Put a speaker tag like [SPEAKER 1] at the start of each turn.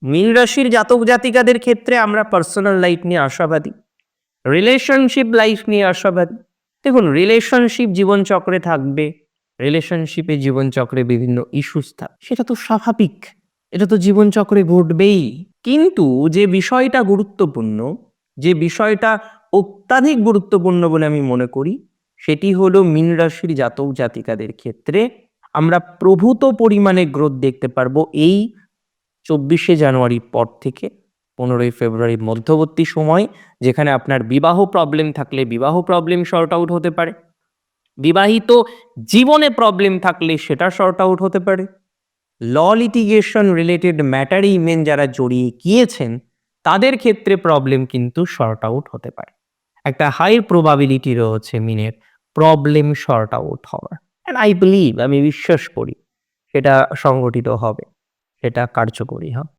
[SPEAKER 1] মীন রাশির জাতক জাতিকাদের ক্ষেত্রে আমরা পার্সোনাল লাইফ নিয়ে আশাবাদী, রিলেশনশিপ লাইফ নিয়ে আশাবাদী। দেখুন, রিলেশনশিপ জীবনচক্রে থাকবে, রিলেশনশিপে জীবনচক্রে বিভিন্ন ইস্যুস থাকবে, সেটা তো স্বাভাবিক, এটা তো জীবনচক্রে ঘটবেই। কিন্তু যে বিষয়টা গুরুত্বপূর্ণ, যে বিষয়টা অত্যাধিক গুরুত্বপূর্ণ বলে আমি মনে করি, সেটি হলো মীন রাশির জাতক জাতিকাদের ক্ষেত্রে আমরা প্রভূত পরিমাণে গ্রোথ দেখতে পারবো এই 24শে জানুয়ারির পর থেকে 15ই ফেব্রুয়ারির মধ্যবর্তী সময়, যেখানে আপনার বিবাহ প্রবলেম থাকলে বিবাহ প্রবলেম সর্ট আউট হতে পারে, বিবাহিত জীবনে প্রবলেম থাকলে সেটা সর্ট আউট হতে পারে, ল লিটিগেশন রিলেটেড ম্যাটারে মেন যারা জড়িয়ে গিয়েছেন তাদের ক্ষেত্রে প্রবলেম কিন্তু সর্ট আউট হতে পারে। একটা হাই প্রবাবিলিটি রয়েছে মিনের প্রবলেম সর্ট আউট হওয়ার। অ্যান্ড আই বিলিভ, আমি বিশ্বাস করি সেটা সংগঠিত হবে, সেটা কার্যকরী হবে।